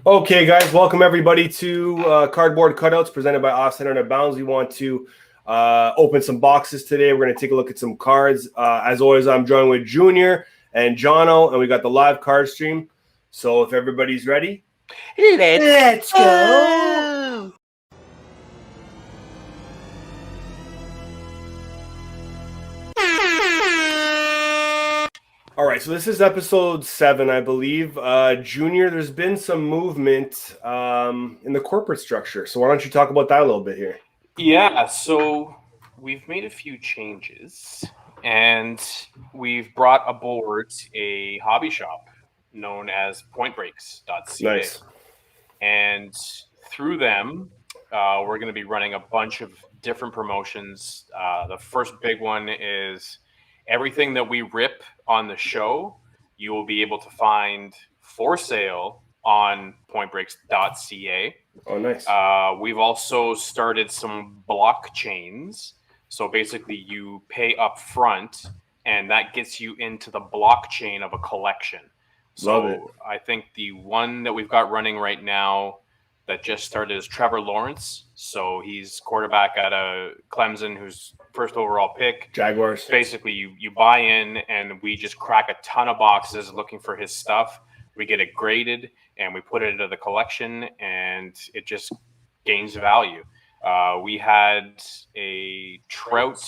Okay, guys, welcome everybody to Cardboard Cutouts presented by Offside Under Bounds. We want to open some boxes today. We're going to take a look at some cards. As always, I'm joined with Junior and Jono, and we got the live card stream. So if everybody's ready, let's go. All right, so this is episode 7, I believe. Junior, there's been some movement in the corporate structure. So why don't you talk about that a little bit here? Yeah, so we've made a few changes, and we've brought aboard a hobby shop known as pointbreaks.ca. Nice. And through them, we're going to be running a bunch of different promotions. The first big one is everything that we rip on the show, you will be able to find for sale on pointbreaks.ca. Oh, nice. We've also started some blockchains. So basically you pay up front and that gets you into the blockchain of a collection. Love it. So I think the one that we've got running right now that just started is Trevor Lawrence. So he's quarterback at Clemson, who's first overall pick. Jaguars. Basically, you buy in and we just crack a ton of boxes looking for his stuff. We get it graded and we put it into the collection and it just gains value. We had a Trout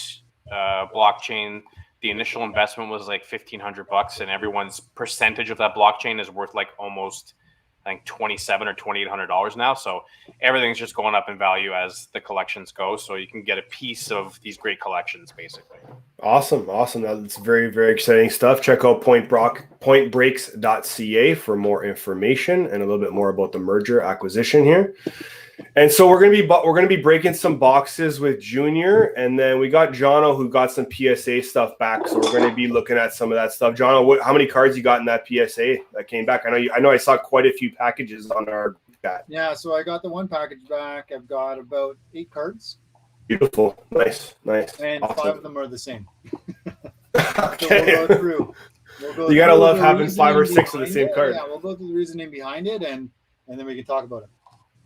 blockchain. The initial investment was like $1,500 and everyone's percentage of that blockchain is worth like almost I think $2,700 or $2,800 now. So everything's just going up in value as the collections go. So you can get a piece of these great collections, basically. Awesome. That's very, very exciting stuff. Check out pointbreaks.ca for more information and a little bit more about the merger acquisition here. And so we're gonna be breaking some boxes with Junior, and then we got Jono who got some PSA stuff back. So we're going to be looking at some of that stuff. Jono, how many cards you got in that PSA that came back? I know I saw quite a few packages on our chat. Yeah, so I got the one package back. I've got about 8 cards. Beautiful, nice, and awesome. 5 of them are the same. Okay. So we'll go through. You gotta love having 5 or 6 of the same card. Yeah, we'll go through the reasoning behind it, and then we can talk about it.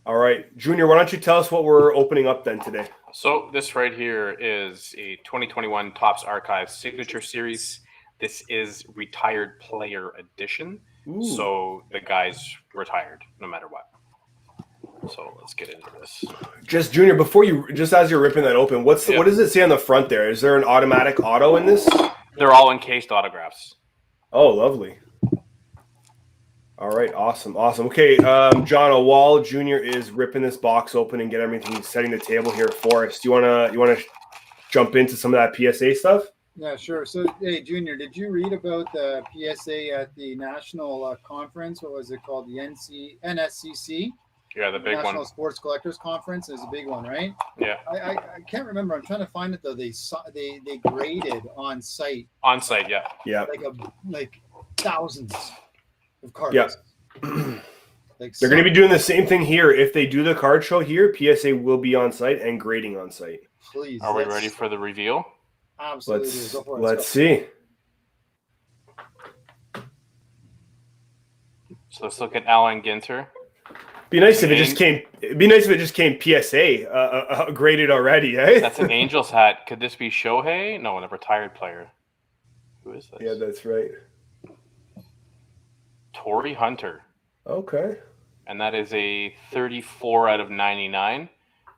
All right, Junior, why don't you tell us what we're opening up then today? So this right here is a 2021 Topps Archive Signature Series. This is Retired Player Edition. Ooh. So the guy's retired no matter what. So let's get into this. Just Junior, as you're ripping that open, what does it say on the front there? Is there an automatic auto in this? They're all encased autographs. Oh, lovely. All right, awesome. Okay, John O'Wall Jr. is ripping this box open and get everything, setting the table here for us. Do you wanna jump into some of that PSA stuff? Yeah, sure. So, hey, Junior, did you read about the PSA at the national conference? What was it called? The NSCC? Yeah, the big National one. Sports Collectors Conference is a big one, right? Yeah. I can't remember. I'm trying to find it though. They graded on site. On site, yeah. Yeah. Like thousands of cards. Yeah. They're going to be doing the same thing here. If they do the card show here, PSA will be on site and grading on site. Please. Are we ready for the reveal? Absolutely. Let's see. So let's look at Alan Ginter. Be nice if it just came. It'd be nice if it just came PSA graded already, eh? That's an Angels hat. Could this be Shohei? No, a retired player. Who is this? Yeah, that's right. Torrey Hunter. Okay. And that is a 34 out of 99.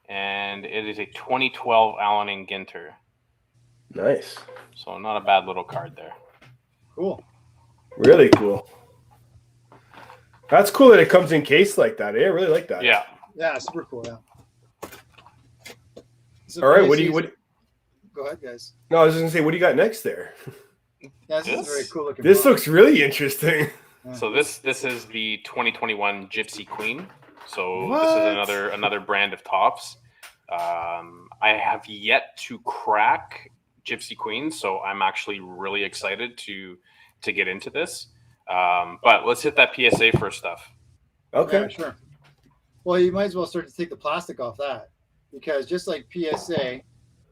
And it is a 2012 Allen and Ginter. Nice. So not a bad little card there. Cool. Really cool. That's cool that it comes in case like that. I really like that. Yeah. Yeah, super cool. Yeah. So all right. Go ahead, guys. No, I was just gonna say, what do you got next there? Yeah, this is very cool looking. This looks really interesting. Yeah. So this is the 2021 Gypsy Queen. So What? This is another brand of Topps. I have yet to crack Gypsy Queen, so I'm actually really excited to get into this. But let's hit that PSA first stuff. Okay. Yeah, sure. Well, you might as well start to take the plastic off that, because just like PSA,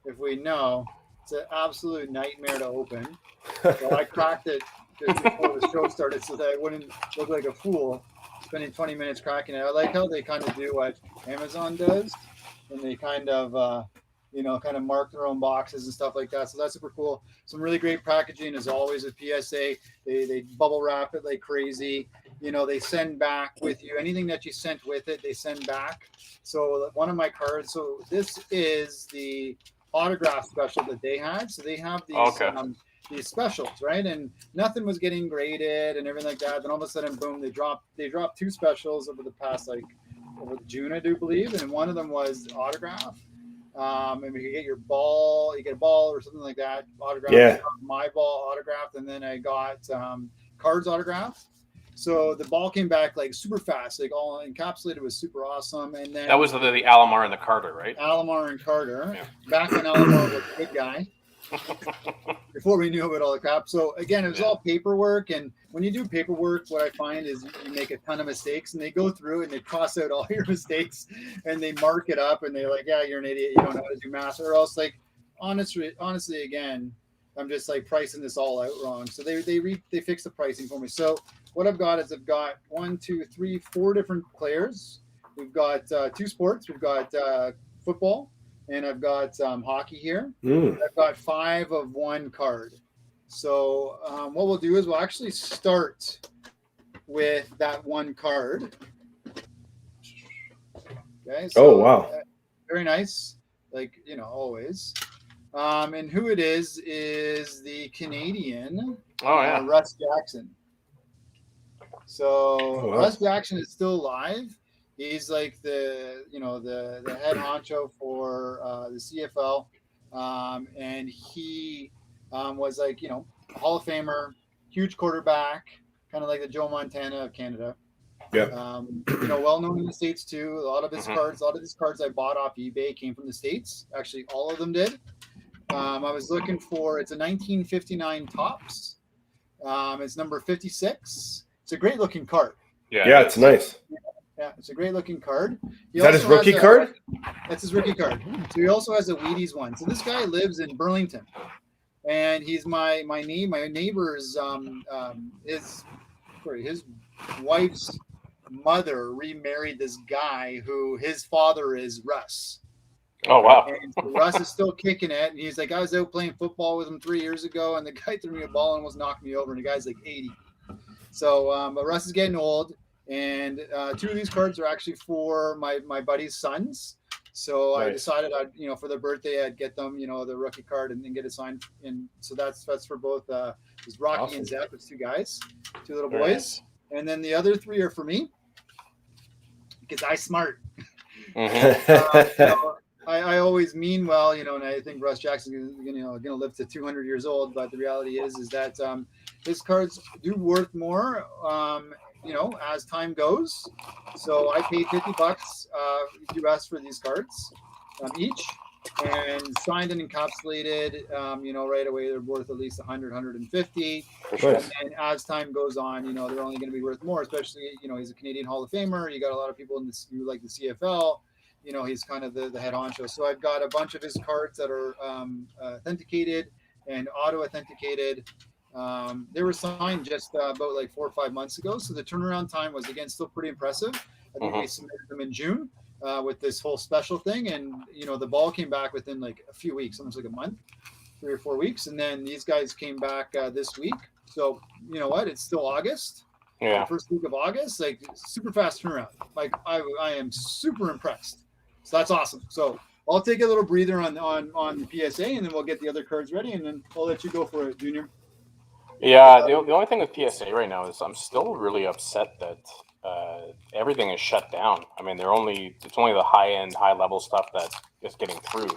if we know, it's an absolute nightmare to open. So I cracked it before the show started so that it wouldn't look like a fool. spending 20 minutes cracking it. I like how they kind of do what Amazon does, and they kind of kind of mark their own boxes and stuff like that. So that's super cool. Some really great packaging as always with PSA. They bubble wrap it like crazy. They send back with you anything that you sent with it. They send back. So one of my cards. So this is the autograph special that they had. So they have these specials, right? And nothing was getting graded and everything like that. Then all of a sudden, boom, they dropped 2 specials over the past over June, I do believe, and one of them was autograph. And we could get you get a ball or something like that, autographed. Yeah. My ball autographed, and then I got cards autographed. So the ball came back like super fast, like all encapsulated, was super awesome. And then that was the Alomar and the Carter, right? Alomar and Carter. Yeah. Back when Alomar was a good guy. Before we knew about all the crap. So again, it was all paperwork, and when you do paperwork, what I find is you make a ton of mistakes, and they go through and they cross out all your mistakes, and they mark it up, and they're like, yeah, you're an idiot, you don't know how to do math, or else like honestly again, I'm just like pricing this all out wrong. So they fix the pricing for me. So what I've got is 4 different players. We've got 2 sports. We've got football, and I've got hockey here. I've got 5 of 1 card. So what we'll do is we'll actually start with that 1 card. Okay. So, wow. Very nice. Like, always. And who it is the Canadian. Russ Jackson. So Russ Jackson is still alive. He's like the head honcho for the CFL, and he was like Hall of Famer, huge quarterback, kind of like the Joe Montana of Canada. Yeah. Well known in the States too. A lot of his cards I bought off eBay came from the States. Actually, all of them did. I was looking for. It's a 1959 Topps. It's number 56. It's a great looking card. Yeah, it's nice. Yeah, it's a great looking card. Is that his rookie card? That's his rookie card. So he also has a Wheaties one. So this guy lives in Burlington, and he's my neighbor's his wife's mother remarried this guy who his father is Russ. Oh wow! And so Russ is still kicking it, and he's like, I was out playing football with him 3 years ago, and the guy threw me a ball and almost knocked me over, and the guy's like 80. So, but Russ is getting old. And 2 of these cards are actually for my buddy's sons. So nice. I decided for their birthday, I'd get them, the rookie card and then get it signed. And so that's for both Rocky and Zach, it's 2 guys, 2 little boys. Nice. And then the other 3 are for me because I smart. I always mean well, and I think Russ Jackson is going to live to 200 years old. But the reality is that his cards do worth more. As time goes. So I paid $50 US for these cards each, and signed and encapsulated. Right away they're worth at least 100, 150. Nice. And then as time goes on, they're only going to be worth more. Especially, he's a Canadian Hall of Famer. You got a lot of people in this who like the CFL. He's kind of the head honcho. So I've got a bunch of his cards that are authenticated and auto authenticated. They were signed just about like 4 or 5 months ago, so the turnaround time was again still pretty impressive. I think we submitted them in June with this whole special thing, and the ball came back within like a few weeks, almost like a month, 3 or 4 weeks, and then these guys came back this week. So it's still August. Yeah, first week of August, like super fast turnaround. Like I am super impressed. So that's awesome. So I'll take a little breather on the PSA, and then we'll get the other cards ready, and then I'll let you go for it, Junior. Yeah, the only thing with PSA right now is I'm still really upset that everything is shut down. I mean, it's only the high level stuff that is getting through.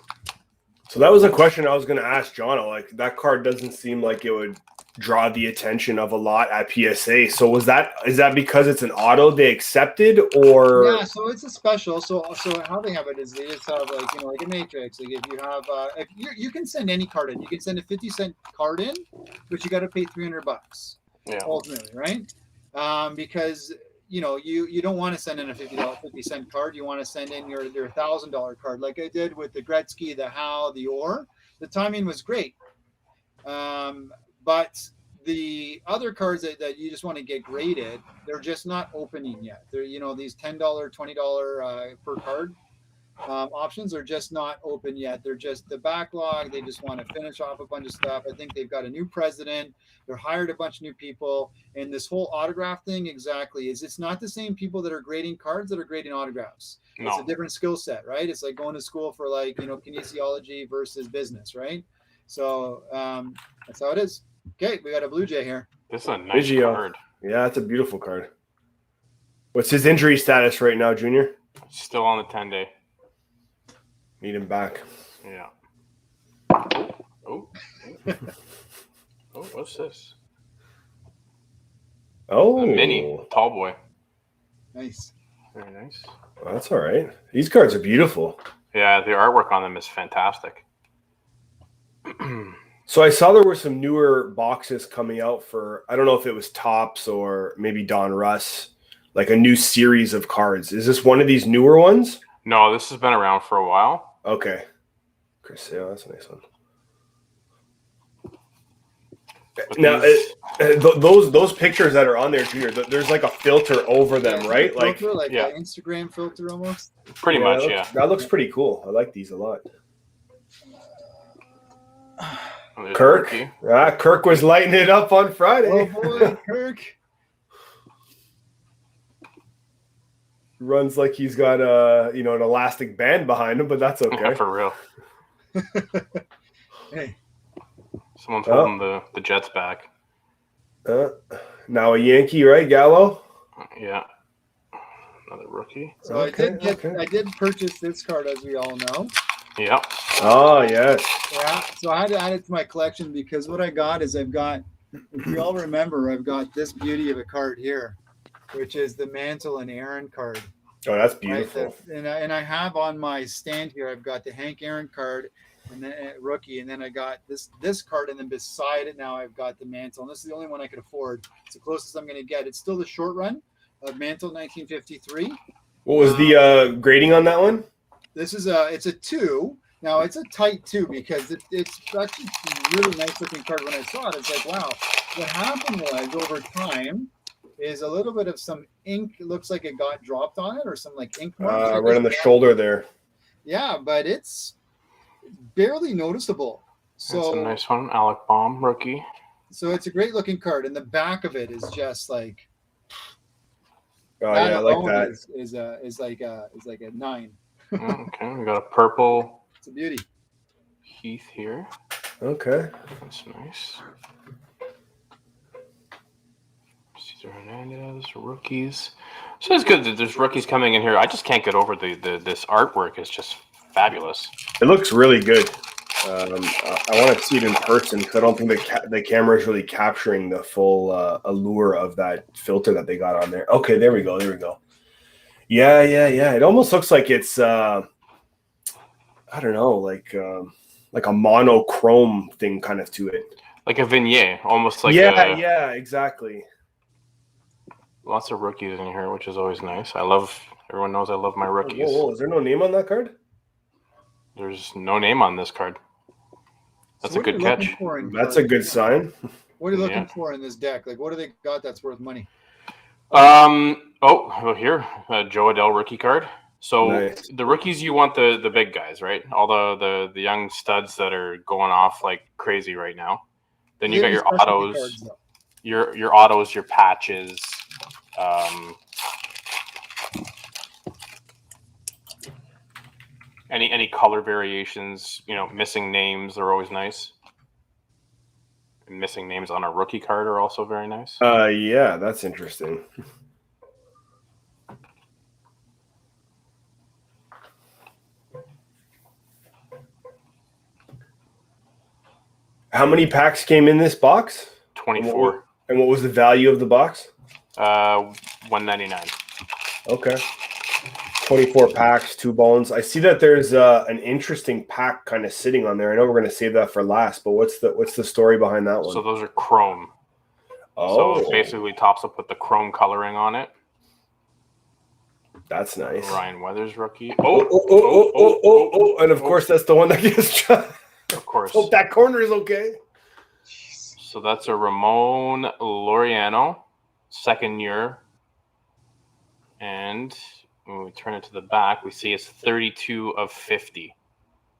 So that was a question I was going to ask John. Like, that card doesn't seem like it would draw the attention of a lot at PSA. So is that because it's an auto they accepted, or? Yeah, so it's a special. So how they have it is they just have like a matrix. Like if you have if you can send any card in, you can send a 50-cent card in, but you got to pay $300 ultimately, right? Because you don't want to send in a $50 card. You want to send in your $1,000 card, like I did with the Gretzky, the Howe, the Orr. The timing was great. But the other cards that you just want to get graded, they're just not opening yet. They're, these $10, $20 per card options are just not open yet. They're just the backlog. They just want to finish off a bunch of stuff. I think they've got a new president. They're hired a bunch of new people. And this whole autograph thing, exactly, it's not the same people that are grading cards that are grading autographs. No. It's a different skill set, right? It's like going to school for kinesiology versus business, right? So that's how it is. Okay, we got a Blue Jay here. This is a nice card. Yeah, it's a beautiful card. What's his injury status right now, Junior? Still on the 10-day. Need him back. Yeah. Oh. Oh, what's this? Oh. A mini tall boy. Nice. Very nice. Well, that's all right. These cards are beautiful. Yeah, the artwork on them is fantastic. So I saw there were some newer boxes coming out for, I don't know if it was Topps or maybe Don Russ, like a new series of cards. Is this one of these newer ones? No, this has been around for a while. Okay. Chris, yeah, that's a nice one. But Now, those pictures that are on there, Junior, there's like a filter over them, right? Filter, like yeah. an Instagram filter almost. Pretty much, yeah. That looks pretty cool. I like these a lot. There's Kirk. Kirk was lighting it up on Friday. Oh boy, Kirk. Runs like he's got an elastic band behind him, but that's okay. Yeah, for real. Hey. Someone's holding the Jets back. Now a Yankee, right, Gallo? Yeah. Another rookie. So I did purchase this card, as we all know. Yeah. Oh, yes. Yeah. So I had to add it to my collection because what I got is if you all remember, I've got this beauty of a card here, which is the Mantle and Aaron card. Oh, that's beautiful. Right? And I have on my stand here, I've got the Hank Aaron card and then rookie, and then I got this card, and then beside it now I've got the Mantle. And this is the only one I could afford. It's the closest I'm going to get. It's still the short run of Mantle 1953. What was the grading on that one? This is it's a 2. Now it's a tight 2 because it's actually a really nice looking card. When I saw it, it's like, wow. What happened was over time is a little bit of some ink. It looks like it got dropped on it or some like ink marks. Right on the shoulder there. Yeah, but it's barely noticeable. So that's a nice one. Alec Baum, rookie. So it's a great looking card, and the back of it is just like. Oh yeah, I like that. Is like a 9. Okay, we got a purple. It's a beauty. Heath here. Okay. That's nice. Cesar Hernandez, rookies. So it's good that there's rookies coming in here. I just can't get over this artwork. It's just fabulous. It looks really good. I want to see it in person because I don't think the camera is really capturing the full allure of that filter that they got on there. Okay, there we go. Yeah. It almost looks like it's I don't know, like a monochrome thing kind of to it. Like a vignette, almost like yeah, exactly. Lots of rookies in here, which is always nice. Everyone knows I love my rookies. Whoa. Is there no name on that card? There's no name on this card. That's a good catch. That's a good sign. What are you looking for in this deck? Like, what do they got that's worth money? Here, Joe Adell rookie card. So nice. The rookies, you want the big guys, right? All the young studs that are going off like crazy right now. Then you got your autos, cards, your autos, your patches. Any color variations, missing names are always nice. And missing names on a rookie card are also very nice. Yeah, that's interesting. How many packs came in this box? 24. And what was the value of the box? $199. Okay. 24 packs, 2 bones. I see that there's an interesting pack kind of sitting on there. I know we're going to save that for last, but what's the story behind that one? So those are chrome. Oh. So basically Topps will put the chrome coloring on it. That's nice. Ryan Weathers rookie. And of course that's the one that gets shot. Of course. Hope that corner is okay. So that's a Ramon Laureano, second year. And when we turn it to the back, we see it's 32 of 50.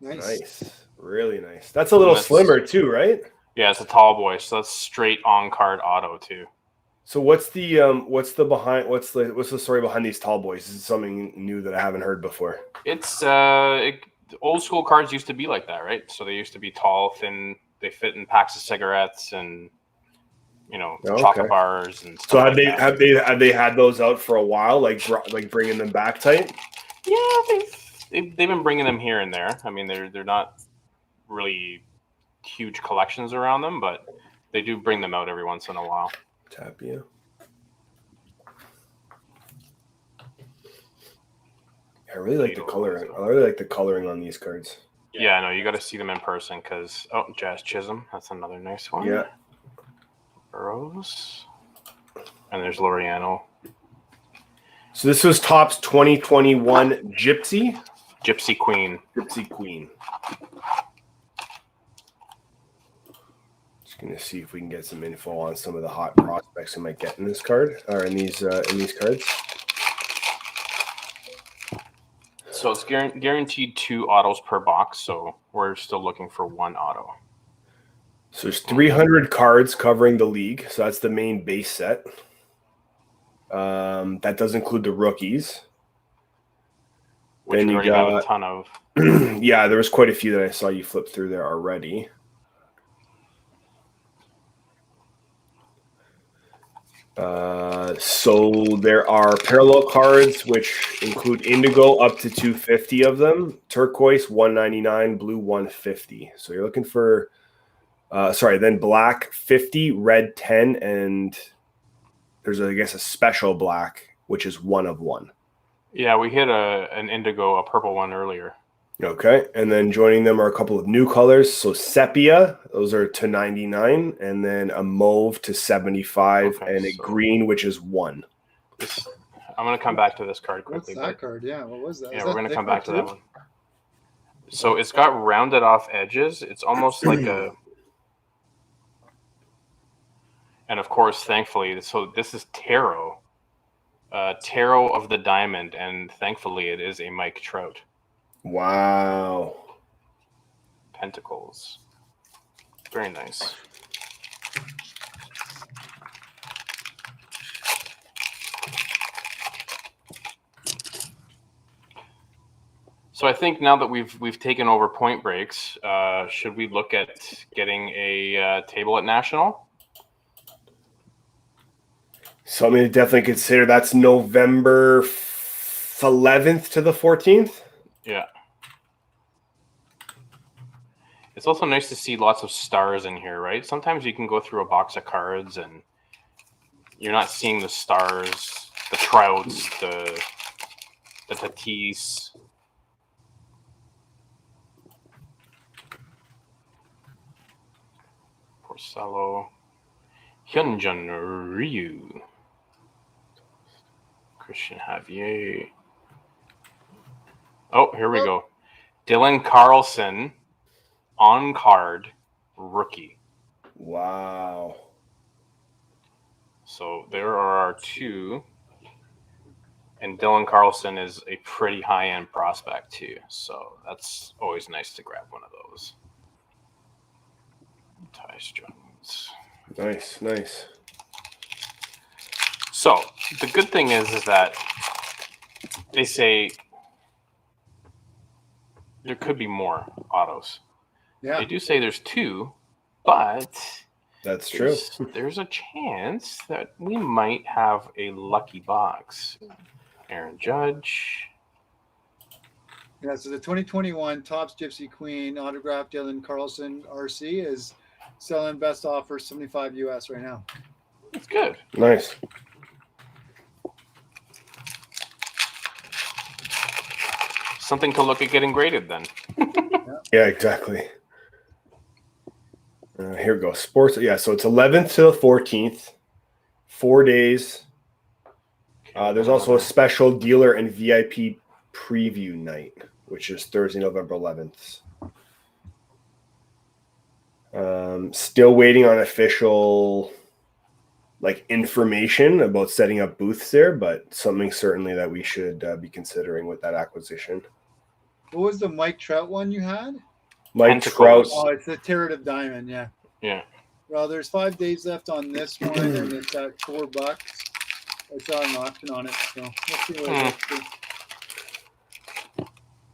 Nice. Really nice. That's a little slimmer too, right? Yeah, it's a tall boy, so that's straight on-card auto too. So what's the story behind these tall boys? Is it something new that I haven't heard before? It's old school cards used to be like that, right? So they used to be tall, thin. They fit in packs of cigarettes and chocolate bars and stuff. So have they had those out for a while, like bringing them back tight? Yeah, they've been bringing them here and there. I mean, they're not really huge collections around them, but they do bring them out every once in a while. Tapia. I really like the coloring. I really like the coloring on these cards. Yeah, no, you got to see them in person because Jazz Chisholm, that's another nice one. Yeah. Burrows, and there's Laureano. So this was Topps 2021 Gypsy Queen. Gypsy Queen. Just gonna see if we can get some info on some of the hot prospects we might get in this card or in these cards. So it's guaranteed 2 autos per box. So we're still looking for 1 auto. So there's 300 cards covering the league. So that's the main base set. That does include the rookies. Which then we you already got have a ton of. Yeah, there was quite a few that I saw you flip through there already. So there are parallel cards, which include indigo up to 250 of them, turquoise 199, blue 150. So you're looking for, then black 50, red 10, and there's, I guess, a special black, which is 1 of 1. Yeah, we hit an indigo, a purple one earlier. Okay, and then joining them are a couple of new colors. So sepia, those are to 99, and then a mauve to 75, and a green, which is 1. I'm going to come back to this card quickly. What's that card? Yeah, what was that? Yeah, we're going to come back to that one. So it's got rounded off edges. It's almost like a... And of course, thankfully, so this is Tarot. Tarot of the Diamond, and thankfully it is a Mike Trout. Wow. Pentacles. Very nice. So I think now that we've taken over Point Breaks, should we look at getting a table at National? Something to definitely consider. That's November 11th to the 14th. Yeah. It's also nice to see lots of stars in here, right? Sometimes you can go through a box of cards and you're not seeing the stars, the Trouts, the Tatis. Porcello. Hyunjin Ryu. Christian Javier. Oh, here we go. Dylan Carlson, on card, rookie. Wow. So there are our 2. And Dylan Carlson is a pretty high-end prospect too. So that's always nice to grab one of those. Tyus Jones. Nice. So the good thing is that they say there could be more autos. Yeah. They do say there's 2, but That's true. There's a chance that we might have a lucky box. Aaron Judge. Yeah, so the 2021 Topps Gypsy Queen autographed Dylan Carlson RC is selling best offer $75 US right now. That's good. Nice. Something to look at getting graded then. Yeah, exactly. Here we go. Sports. Yeah, so it's 11th to the 14th. 4 days. There's also a special dealer and VIP preview night, which is Thursday, November 11th. Still waiting on official information about setting up booths there, but something certainly that we should be considering with that acquisition. What was the Mike Trout one you had? Mike Trout. Oh, it's the Iterative Diamond. Yeah. Yeah. Well, there's 5 days left on this one, and it's at $4. I saw an auction on it, so we'll see what it gets to.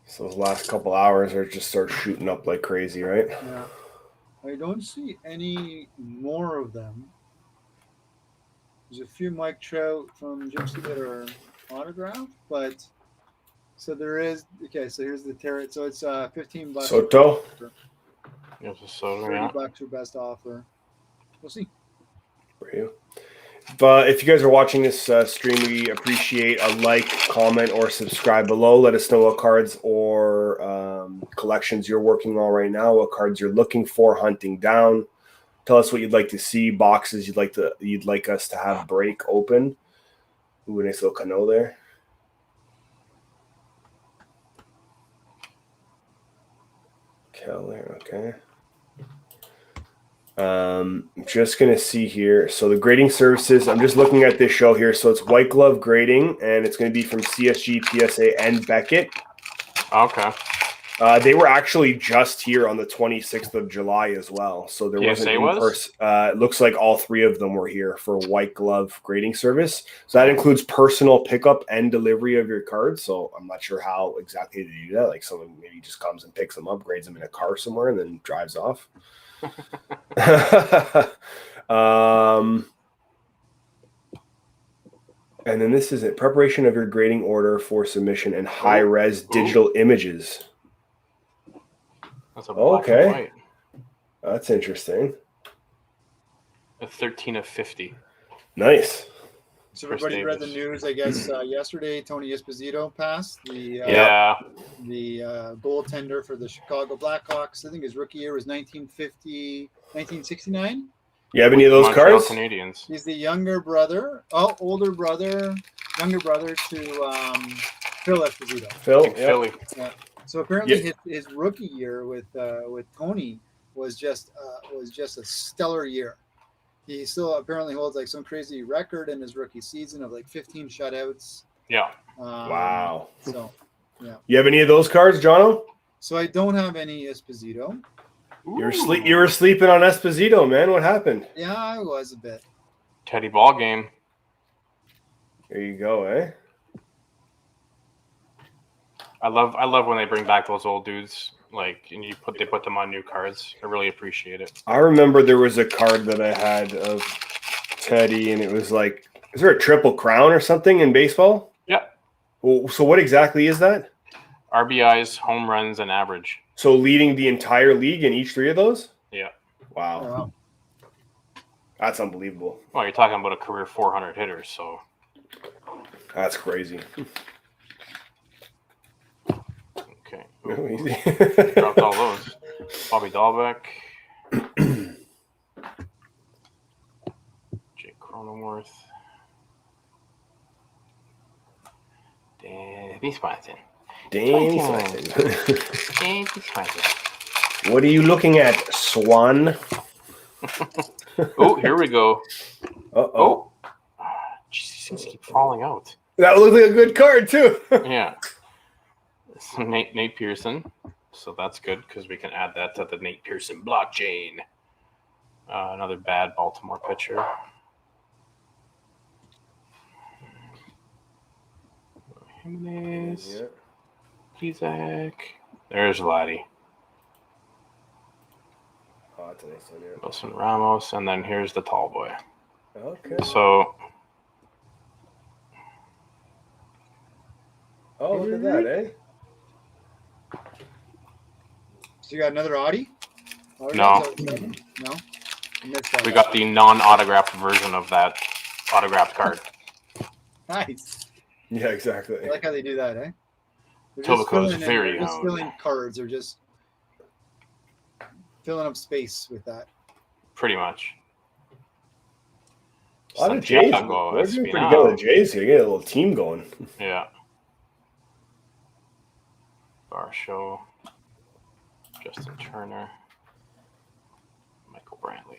So those last couple hours are just start shooting up like crazy, right? Yeah. I don't see any more of them. There's a few Mike Trout from Gypsy that are autographed, but so there is. Okay, so here's the Terrat. So it's $15. Soto. Yes, so $30 for best offer. We'll see. For you. But if you guys are watching this stream, we appreciate a like, comment, or subscribe below. Let us know what cards or collections you're working on right now, what cards you're looking for, hunting down. Tell us what you'd like to see, boxes you'd like us to have break open. Ooh, nice little cano there. Keller, okay. I'm just going to see here. So the grading services, I'm just looking at this show here. So it's white glove grading, and it's going to be from CSG, PSA, and Beckett. Okay. They were actually just here on the 26th of July as well. So there wasn't in person. It looks like all three of them were here for white glove grading service. So that includes personal pickup and delivery of your cards. So I'm not sure how exactly to do that. Like someone maybe just comes and picks them up, grades them in a car somewhere, and then drives off. And then this is it. Preparation of your grading order for submission and high-res digital images. That's a black and white. That's interesting. A 13 of 50. Nice. So everybody read the news, I guess, yesterday. Tony Esposito passed, the goaltender for the Chicago Blackhawks. I think his rookie year was 1969. You have any of those cards? Canadians. He's the younger brother to Phil Esposito. Philly. Yeah. So apparently his rookie year with Tony was just a stellar year. He still apparently holds like some crazy record in his rookie season of like 15 shutouts. Yeah. Wow. So, yeah. You have any of those cards, Jono? So I don't have any Esposito. You were sleeping on Esposito, man. What happened? Yeah, I was a bit. Teddy ball game. There you go, eh? I love when they bring back those old dudes, and they put them on new cards. I really appreciate it. I remember there was a card that I had of Teddy, and it was like, is there a triple crown or something in baseball? Yeah. Well, so what exactly is that? RBIs, home runs, and average. So leading the entire league in each three of those? Yeah. Wow. That's unbelievable. Well, you're talking about a career 400 hitter, so. That's crazy. Okay. Easy. Dropped all those. Bobby Dahlbeck. Jake Cronenworth. Danny Swanson. What are you looking at, Swan? Oh, here we go. Uh-oh. Jesus, things keep falling out. That looks like a good card, too. Yeah. So Nate Pearson. So that's good because we can add that to the Nate Pearson blockchain. Another bad Baltimore pitcher. Jimenez. Kizak. There's Laddie. Oh, that's a nice one, yeah. Wilson Ramos. And then here's the tall boy. Okay. So. Oh, look at that, eh? So you got another Audi? No. No? We got the non-autographed version of that autographed card. Nice. Yeah, exactly. I like how they do that, eh? Tobaco's very They're just filling cards or just filling up space with that. Pretty much. A lot of Jays. We're doing pretty good with the Jays here. Get a little team going. Yeah. Bar show. Justin Turner. Brantley.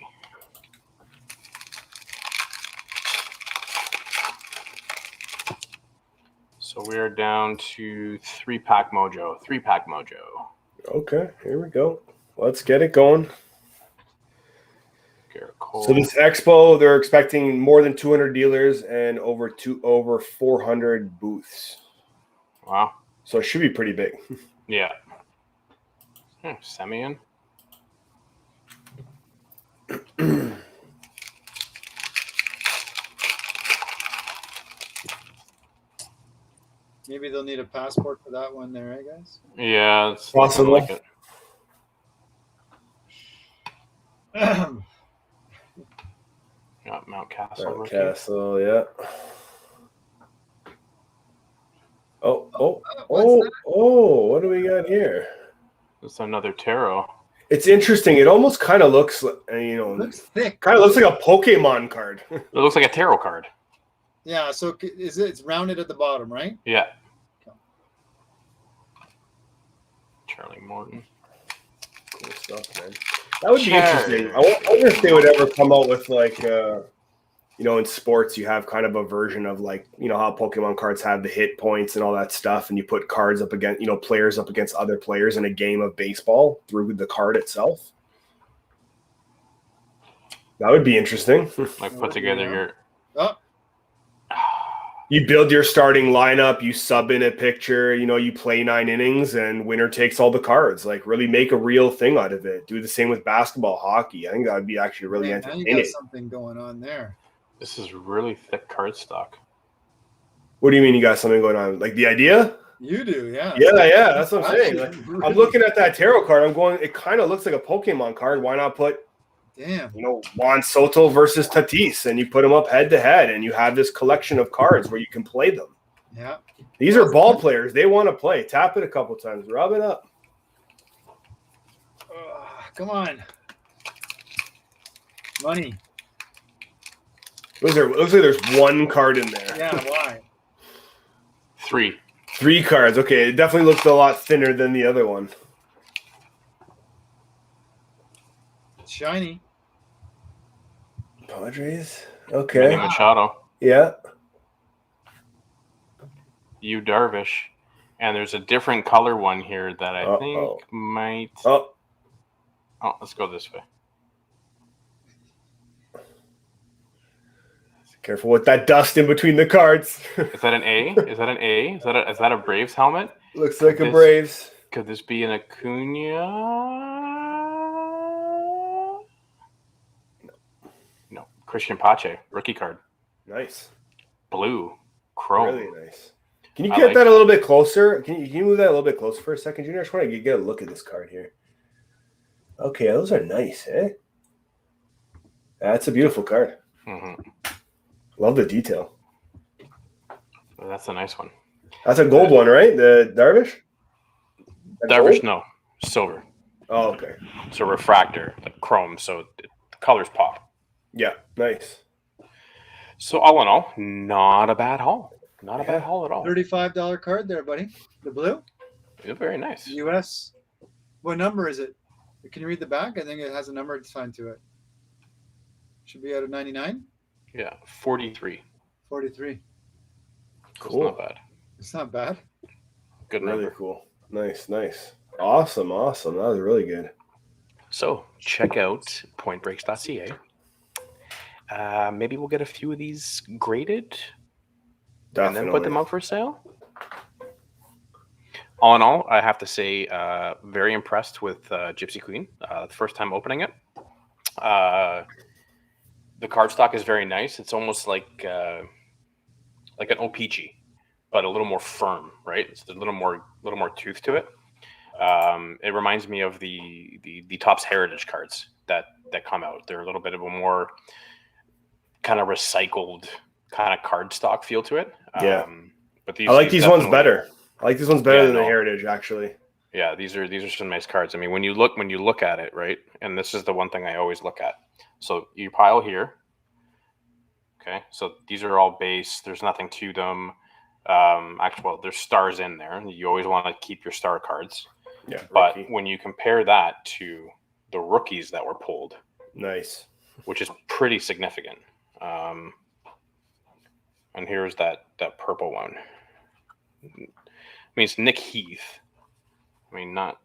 So we are down to 3-pack mojo. 3-pack mojo. Okay, here we go. Let's get it going. Garrett Cole. So this expo, they're expecting more than 200 dealers and over 400 booths. Wow. So it should be pretty big. Yeah. Semyon. Maybe they'll need a passport for that one there, guys? Yeah, it's Possible. like it. Got Mount Castle. Mount Castle, yeah. Oh! What do we got here? It's another tarot. It's interesting. It almost kind of looks, looks thick. Kind of looks like a Pokemon card. It looks like a tarot card. Yeah, so it's rounded at the bottom, right? Yeah. Charlie Morton. Cool stuff, man. That would be interesting. I wonder if they would ever come out with in sports you have kind of a version of how Pokemon cards have the hit points and all that stuff, and you put cards up against players up against other players in a game of baseball through the card itself. That would be interesting. Like put together your. Oh. You build your starting lineup, you sub in a picture, you play 9 innings, and winner takes all the cards. Like, really make a real thing out of it. Do the same with basketball, hockey. I think that would be actually really entertaining. You got something going on there. This is really thick cardstock. What do you mean you got something going on? Like the idea? You do, yeah. Yeah, that's what I'm saying. Like, I'm looking at that tarot card. I'm going, it kind of looks like a Pokemon card. Why not put Juan Soto versus Tatis, and you put them up head to head, and you have this collection of cards where you can play them. Yeah. These are ball players. They want to play. Tap it a couple times. Rub it up. Come on. Money. Looks like there's one card in there. Yeah, why? 3. 3 cards. Okay, it definitely looks a lot thinner than the other one. It's shiny. Padres. Okay. Machado. Yeah. Yu Darvish. And there's a different color one here that I think might. Oh, let's go this way. Careful with that dust in between the cards. Is that an A? Is that an A? Is that a Braves helmet? Looks like a Braves. Could this be an Acuna? No. Christian Pache, rookie card. Nice. Blue. Chrome. Really nice. Can you get that a little bit closer? Can you move that a little bit closer for a second, Junior? I just want to get a look at this card here. Okay, those are nice, eh? That's a beautiful card. Mm-hmm. Love the detail. That's a nice one. That's a gold one, right? The Darvish? Darvish, no. Silver. Oh, okay. So refractor, like chrome, so the colors pop. Yeah, nice. So all in all, not a bad haul. Not a bad haul at all. $35 card there, buddy. The blue? Yeah, very nice. US. What number is it? Can you read the back? I think it has a number assigned to it. Should be out of 99? Yeah, 43. 43. Cool. It's not bad. It's not bad. Good number. Really cool. Nice. Awesome. That was really good. So check out pointbreaks.ca. Maybe we'll get a few of these graded. Definitely. And then put them up for sale. All in all, I have to say, very impressed with Gypsy Queen. The first time opening it. The cardstock is very nice. It's almost like an O-Peachy, but a little more firm, right? It's a little more tooth to it. It reminds me of the Topps Heritage cards that come out. They're a little bit of a more kind of recycled kind of cardstock feel to it. Yeah. But I like these ones better. I like this one's better than the Heritage, actually. Yeah, these are some nice cards. I mean, when you look at it, right? And this is the one thing I always look at. So you pile here. Okay, so these are all base. There's nothing to them. There's stars in there. You always want to keep your star cards. Yeah. But when you compare that to the rookies that were pulled Nice. which is pretty significant. And here's that purple one. I mean, it's Nick Heath. I mean, not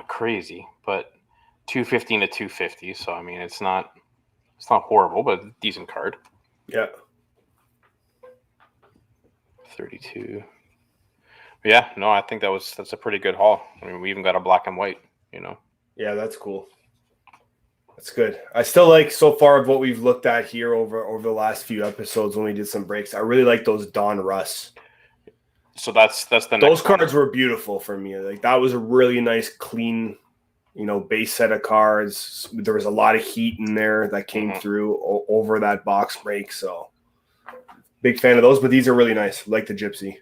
crazy, but 215 to 250. So I mean, it's not horrible, but a decent card. Yeah. 32. Yeah, no, I think that's a pretty good haul. I mean, we even got a black and white, you know. Yeah, that's cool. That's good. I still like so far of what we've looked at here over the last few episodes when we did some breaks. I really like those Don Russ. So that's the next Those one. cards were beautiful for me. Like that was a really nice, clean, base set of cards. There was a lot of heat in there that came through over that box break. So big fan of those, but these are really nice. Like the Gypsy.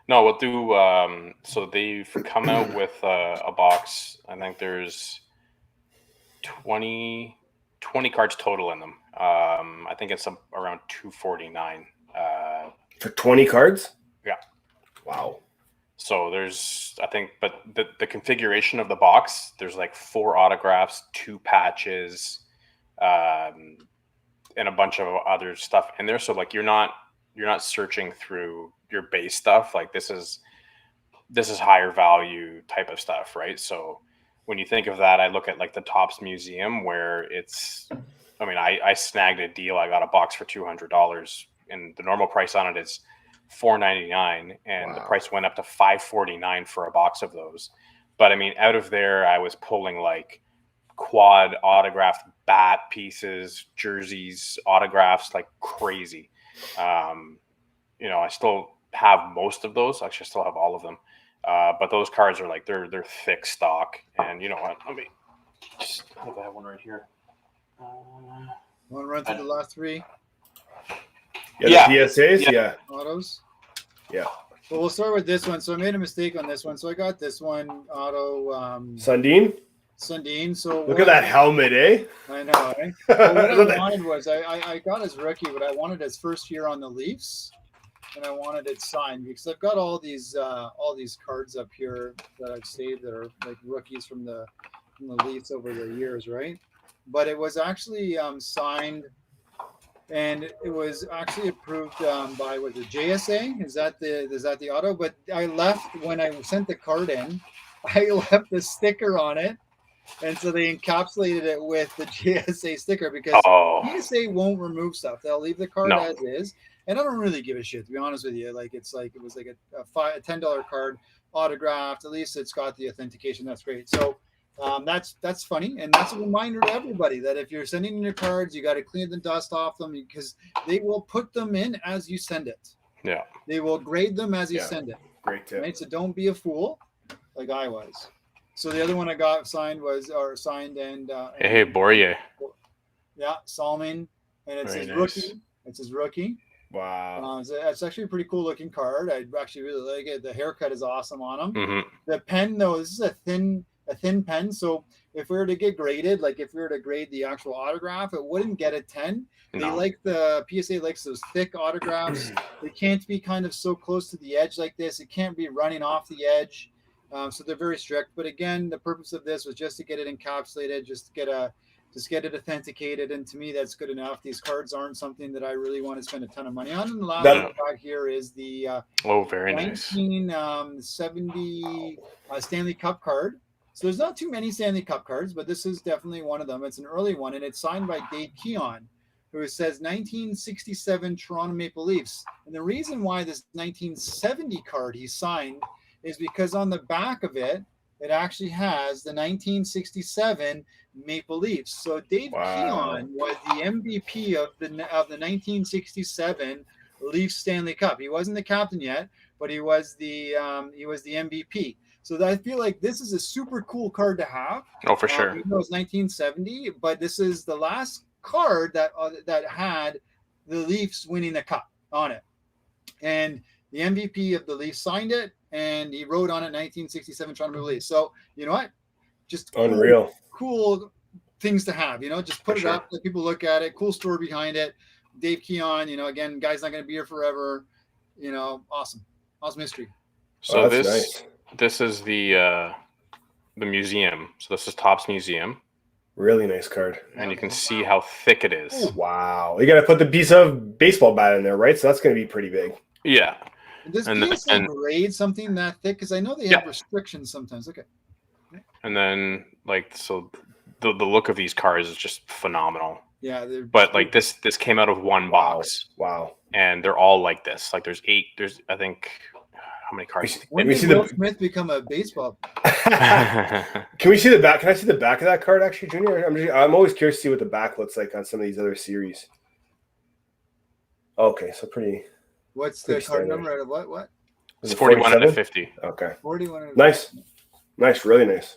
No, we'll do. So they've come out with a box. I think there's 20 cards total in them. I think it's around 249. For 20 cards? Yeah. Wow. So there's, I think, but the configuration of the box, there's like 4 autographs, 2 patches, and a bunch of other stuff in there. So like you're not searching through your base stuff. Like this is higher value type of stuff, right? So when you think of that, I look at like the Topps Museum where it's, I mean, I snagged a deal. I got a box for $200 and the normal price on it is $4.99, and the price went up to $5.49 for a box of those. But I mean, out of there, I was pulling like quad autographed bat pieces, jerseys, autographs, like crazy. I still have most of those. Actually, I still have all of them. But those cards are like they're thick stock, and you know what? Let me just. I think I have one right here. Want to run through the last 3? Yeah. The PSAs. Yeah. Autos. Yeah. Well, we'll start with this one. So I made a mistake on this one. So I got this one auto. Sundin. So look at that helmet, eh? I know. Eh? Well, what I wanted was I got his rookie, but I wanted his first year on the Leafs. And I wanted it signed because I've got all these cards up here that I've saved that are like rookies from the Leafs over the years, right? But it was actually signed, and it was actually approved by the JSA. Is that the auto? But I left when I sent the card in. I left the sticker on it, and so they encapsulated it with the JSA sticker because JSA won't remove stuff. They'll leave the card as is. And I don't really give a shit, to be honest with you. Like it was like a $10 card autographed. At least it's got the authentication. That's great. So that's funny, and that's a reminder to everybody that if you're sending in your cards, you got to clean the dust off them because they will put them in as you send it. Yeah. They will grade them as you send it. Great tip. Right? So don't be a fool, like I was. So the other one I got signed and hey Borje. Yeah, Salmin, and it's his rookie. It's his rookie. Wow. It's actually a pretty cool looking card. I actually really like it. The haircut is awesome on him. Mm-hmm. The pen though, this is a thin pen. So if we were to get graded, like if we were to grade the actual autograph, it wouldn't get a 10. They like the PSA likes those thick autographs. They can't be kind of so close to the edge like this. It can't be running off the edge. So they're very strict. But again, the purpose of this was just to get it encapsulated, just get it authenticated, and to me that's good enough. These cards aren't something that I really want to spend a ton of money on. And the last one I got here is the very 1970 Stanley Cup card. So there's not too many Stanley Cup cards, but this is definitely one of them. It's an early one, and it's signed by Dave Keon, who says 1967 Toronto Maple Leafs. And the reason why this 1970 card he signed is because on the back of it, it actually has the 1967 Maple Leafs. So Dave Keon was the MVP of the 1967 Leafs Stanley Cup. He wasn't the captain yet, but he was the MVP. So I feel like this is a super cool card to have. Oh, for sure. Even though it's 1970, but this is the last card that had the Leafs winning the cup on it, and the MVP of the Leafs signed it, and he wrote on it 1967 Toronto Maple Leafs. So you know what? Just unreal, cool things to have. Just put it up, let people look at it. Cool story behind it. Dave Keon. Again, guy's not going to be here forever. Awesome history. So this is the museum. So this is Topps Museum. Really nice card. And you can see how thick it is. Oh, wow. You got to put the piece of baseball bat in there, right? So that's going to be pretty big. Yeah. Does And PSA grade something that thick? Because I know they have restrictions sometimes. Okay. And then, like, so the look of these cards is just phenomenal. Yeah. But, like, this came out of one box. Wow. And they're all like this. Like, there's I think, how many cards? When did Will Smith become a baseball? Can we see the back? Can I see the back of that card, actually, Junior? I'm always curious to see what the back looks like on some of these other series. Okay, so pretty. What's the card number out of what? It's 41 out of 50. Okay. 41. Nice. Really nice.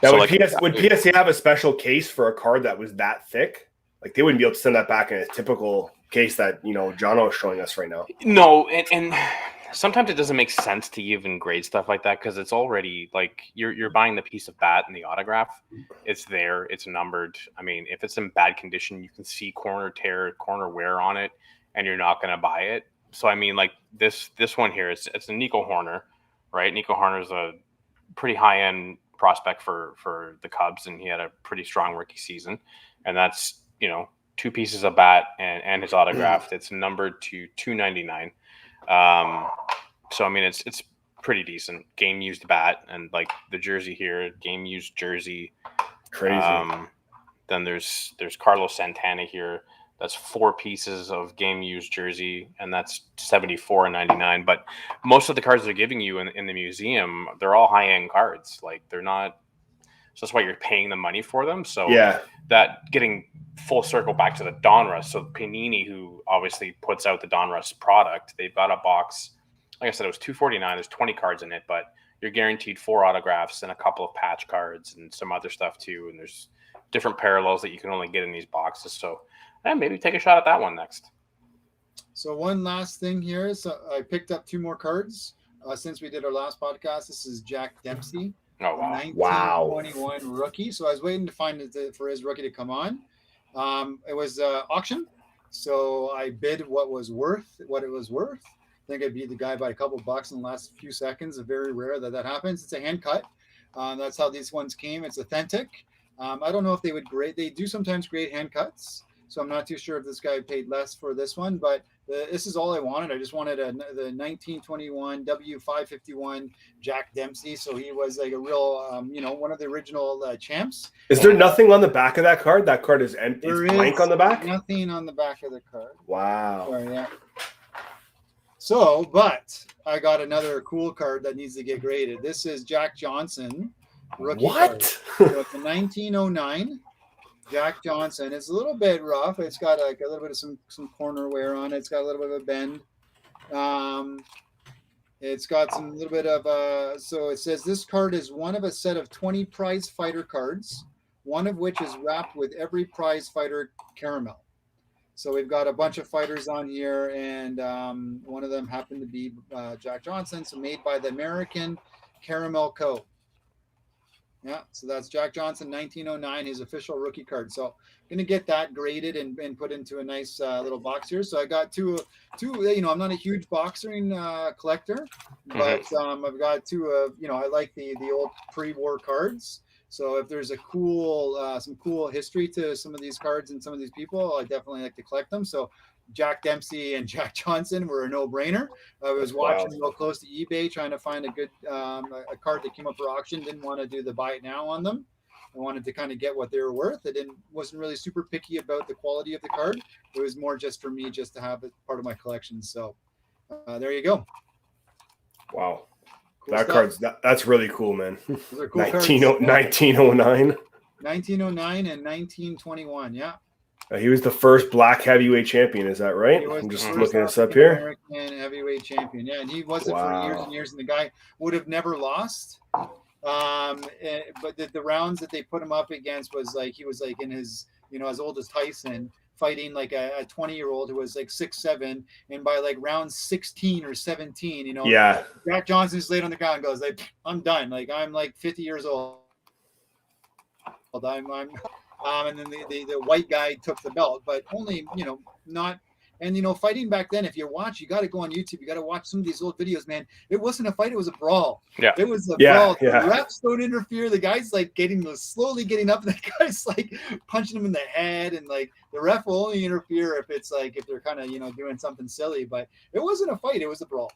Now, So, would PSA have a special case for a card that was that thick? Like, they wouldn't be able to send that back in a typical case that, Jono is showing us right now. No, and sometimes it doesn't make sense to even grade stuff like that because it's already, like, you're buying the piece of bat and the autograph. It's there. It's numbered. I mean, if it's in bad condition, you can see corner tear, corner wear on it, and you're not going to buy it. So, I mean, like, this one here, it's a Nico Horner, right? Nico Horner's a pretty high-end prospect for the Cubs, and he had a pretty strong rookie season. And that's, 2 pieces of bat and his autograph. It's numbered to 299. So I mean, it's pretty decent. Game used bat, and like the jersey here, game used jersey. Crazy. Then there's Carlos Santana here. That's 4 pieces of game used jersey, and that's $74.99. But most of the cards they're giving you in the museum, they're all high end cards. Like, they're not. So that's why you're paying the money for them. So that getting full circle back to the Donruss. So Panini, who obviously puts out the Donruss product, they've got a box. Like I said, it was $249. There's 20 cards in it, but you're guaranteed 4 autographs and a couple of patch cards and some other stuff too. And there's different parallels that you can only get in these boxes. So maybe take a shot at that one next. So one last thing here. So I picked up 2 more cards since we did our last podcast. This is Jack Dempsey. Oh, wow. 1921 rookie. So I was waiting to find for his rookie to come on. It was auction. So I bid what it was worth. I think I beat the guy by a couple bucks in the last few seconds. It's very rare that happens. It's a hand cut. That's how these ones came. It's authentic. I don't know if they would grade. They do sometimes grade hand cuts. So I'm not too sure if this guy paid less for this one, but this is all I wanted. I just wanted the 1921 W551 Jack Dempsey. So he was like a real, one of the original champs. Is there nothing on the back of that card? That card is empty. It's blank on the back? Nothing on the back of the card. Wow. Sorry, yeah. So, but I got another cool card that needs to get graded. This is Jack Johnson. Rookie card. So it's a 1909. Jack Johnson. It's a little bit rough. It's got like a little bit of some corner wear on it. It's got a little bit of a bend. It's got some little bit of so it says this card is one of a set of 20 prize fighter cards, one of which is wrapped with every prize fighter caramel. So we've got a bunch of fighters on here, and one of them happened to be Jack Johnson. So made by the American Caramel Co. Yeah, so that's Jack Johnson, 1909, his official rookie card. So I'm going to get that graded and put into a nice little box here. So I got two. I'm not a huge boxing collector, but I've got 2 I like the old pre-war cards. So if there's a some cool history to some of these cards and some of these people, I definitely like to collect them. So Jack Dempsey and Jack Johnson were a no-brainer. I was watching real close to eBay, trying to find a good a card that came up for auction. Didn't want to do the buy it now on them. I wanted to kind of get what they were worth. Wasn't really super picky about the quality of the card. It was more just for me, just to have it part of my collection. So there you go. Wow. Cool that stuff. That's really cool, man. Those are cool 1909. 1909 and 1921, yeah. He was the first black heavyweight champion, is that right? I'm just looking this up here. American heavyweight champion, yeah, and he was it for years and years, and the guy would have never lost. But the rounds that they put him up against was like he was like in his, as old as Tyson, fighting like a 20-year-old who was like 6'7", and by like round 16 or 17, Jack Johnson just laid on the ground and goes like, I'm done. Like, I'm like 50 years old. And then the white guy took the belt, but only, not And, you know, fighting back then, if you watch, you got to go on YouTube. You got to watch some of these old videos, man. It wasn't a fight. It was a brawl. Yeah. It was a Yeah, brawl. yeah. The refs don't interfere. The guy's like slowly getting up. And the guy's like punching him in the head. And like the ref will only interfere if it's like, if they're kind of, you know, doing something silly. But it wasn't a fight. It was a brawl.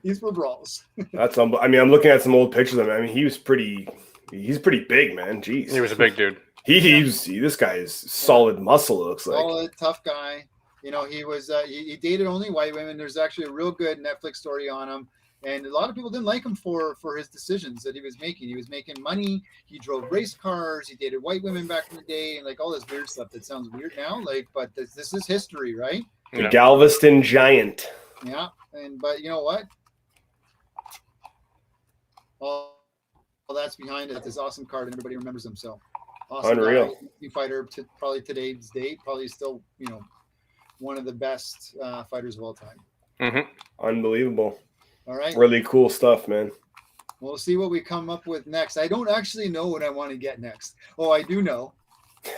These were brawls. That's I mean, I'm looking at some old pictures of him. I mean, he's pretty big, man. Jeez. He was a big dude. This guy is solid muscle, it looks like. Solid, tough guy. You know, he was he dated only white women. There's actually a real good Netflix story on him. And a lot of people didn't like him for his decisions that he was making. He was making money. He drove race cars. He dated white women back in the day, and like all this weird stuff that sounds weird now. Like, but this is history, right? The Galveston Giant. Yeah, but you know what? All that's behind it. This awesome card, and everybody remembers him. So awesome Unreal guy, fighter. Probably today's date, probably still, you know, one of the best fighters of all time. Mm-hmm. Unbelievable. All right. Really cool stuff, man. We'll see what we come up with next. I don't actually know what I want to get next. Oh, I do know.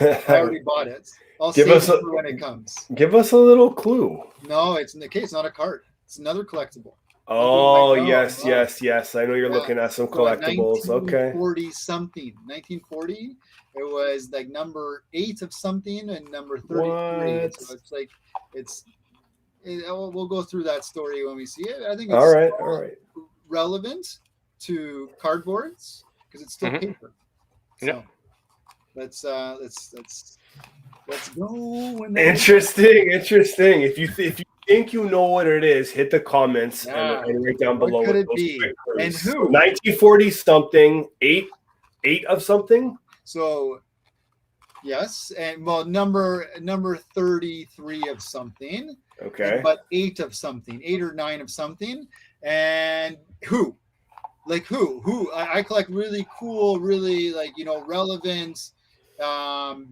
I already bought it. I'll save it for when it comes. Give us a little clue. No, it's in the case. It's not a card. It's another collectible. Oh, yes. I know you're looking at some collectibles. Okay. 1940 something. 1940. It was like number 8 of something and number 33. What? So it's like we'll go through that story when we see it. I think it's all right. relevant to cardboards because it's still paper. So yeah. Let's go. Interesting. If you think you know what it is, hit the comments and write down below. What could it be? And who? 1940 something, 8 of something. So yes, and well, number 33 of something. Okay. But 8 of something, 8 or 9 of something, and who? Like who? I collect really cool, really like, you know, relevant,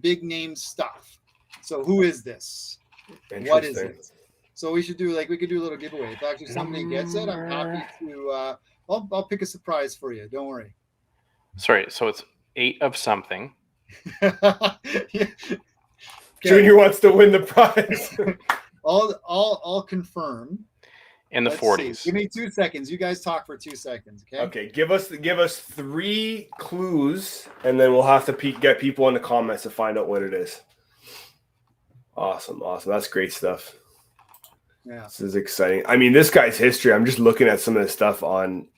big name stuff. So who is this? What is it? So we could do a little giveaway. If actually somebody gets it, I'm happy to. I'll pick a surprise for you. Don't worry. Sorry. So it's 8 of something. Okay. Junior wants to win the prize. I'll confirm. In the 40s. Give me 2 seconds. You guys talk for 2 seconds, okay? Okay, give us 3 clues, and then we'll have to get people in the comments to find out what it is. Awesome. That's great stuff. Yeah. This is exciting. I mean, this guy's history. I'm just looking at some of the stuff on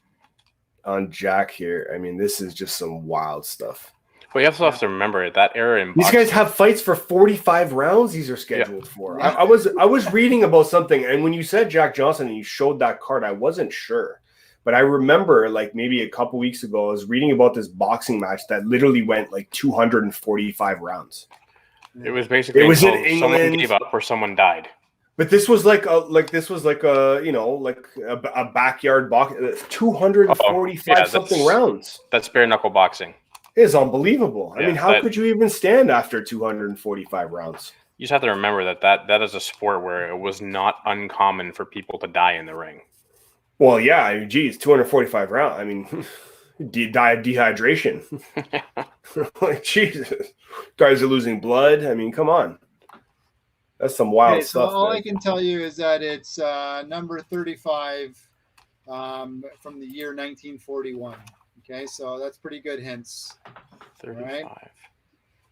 Jack here. I mean, this is just some wild stuff. Well, you also have to remember that era in these guys have fights for 45 rounds. These are scheduled for. Yeah. I was reading about something, and when you said Jack Johnson and you showed that card, I wasn't sure, but I remember like maybe a couple weeks ago, I was reading about this boxing match that literally went like 245 rounds. It was basically in England. Someone gave up or someone died. But this was like a you know, like a backyard box. 245 something rounds. That's bare knuckle boxing. It is unbelievable. Yeah, I mean, how could you even stand after 245 rounds? You just have to remember that is a sport where it was not uncommon for people to die in the ring. Well, yeah, I mean, geez, 245 rounds. I mean, die of dehydration. Like, Jesus. Guys are losing blood. I mean, come on. That's some wild stuff. All I can tell you is that it's number 35 from the year 1941. Okay, so that's pretty good hints. 35. Right?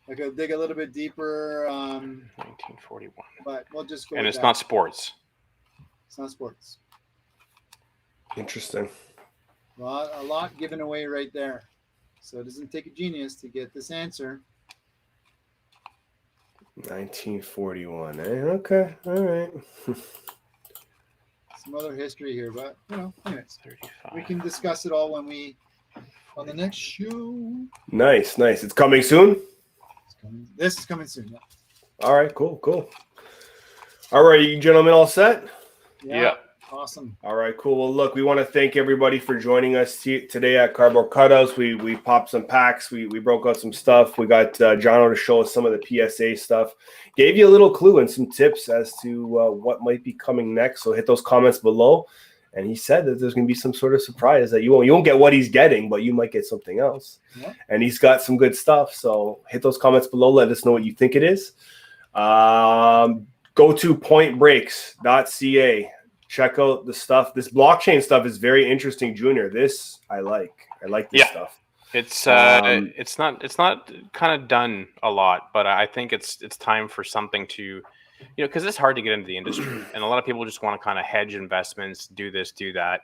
I could dig a little bit deeper. 1941. But we'll just go. And it's not sports. It's not sports. Interesting. Well, a lot given away right there. So it doesn't take a genius to get this answer. 1941. Okay, all right. Some other history here, but you know, anyways, 35. we can discuss it all when we on the next show. Nice. It's coming soon. This is coming soon. Yeah. All right, cool. All right, you gentlemen, all set? Yeah. Awesome. All right, cool. Well, look, we want to thank everybody for joining us today at Cardboard Cutouts. We popped some packs. We broke out some stuff. We got Jono to show us some of the PSA stuff. Gave you a little clue and some tips as to what might be coming next. So hit those comments below. And he said that there's going to be some sort of surprise that you won't get what he's getting, but you might get something else. Yeah. And he's got some good stuff. So hit those comments below. Let us know what you think it is. go to pointbreaks.ca. Check out the stuff. This blockchain stuff is very interesting, Junior. This I like. I like this stuff. It's not kind of done a lot, but I think it's time for something to, because it's hard to get into the industry, and a lot of people just want to kind of hedge investments, do this, do that.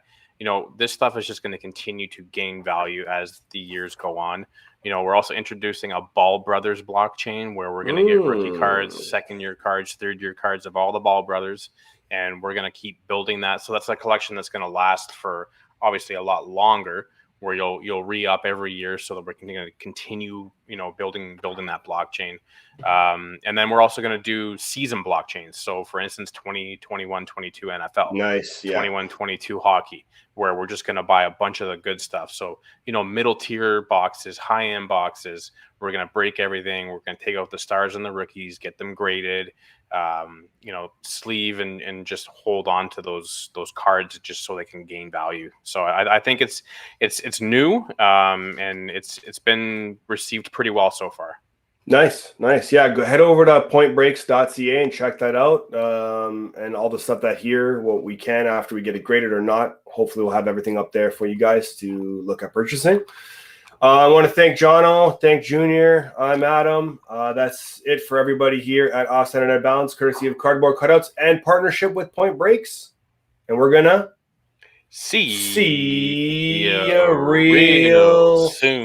This stuff is just going to continue to gain value as the years go on. We're also introducing a Ball Brothers blockchain where we're going to get rookie cards, second-year cards, third-year cards of all the Ball Brothers, and we're going to keep building that. So that's a collection that's going to last for obviously a lot longer, where you'll re-up every year so that we're going to continue, building that blockchain. And then we're also going to do season blockchains. So for instance, 2021, 22 NFL, nice, 21, 22 hockey, where we're just going to buy a bunch of the good stuff. So, middle tier boxes, high end boxes, we're going to break everything. We're going to take out the stars and the rookies, get them graded, sleeve and just hold on to those cards just so they can gain value. So I think it's new, and it's been received pretty well so far. Nice. Yeah, go head over to pointbreaks.ca and check that out, and all the stuff that here, what we can after we get it graded or not. Hopefully we'll have everything up there for you guys to look at purchasing. I want to thank Jono, thank Junior. I'm Adam. That's it for everybody here at Offside and Out of Bounds, courtesy of Cardboard Cutouts and partnership with Point Breaks. And we're gonna see you real soon.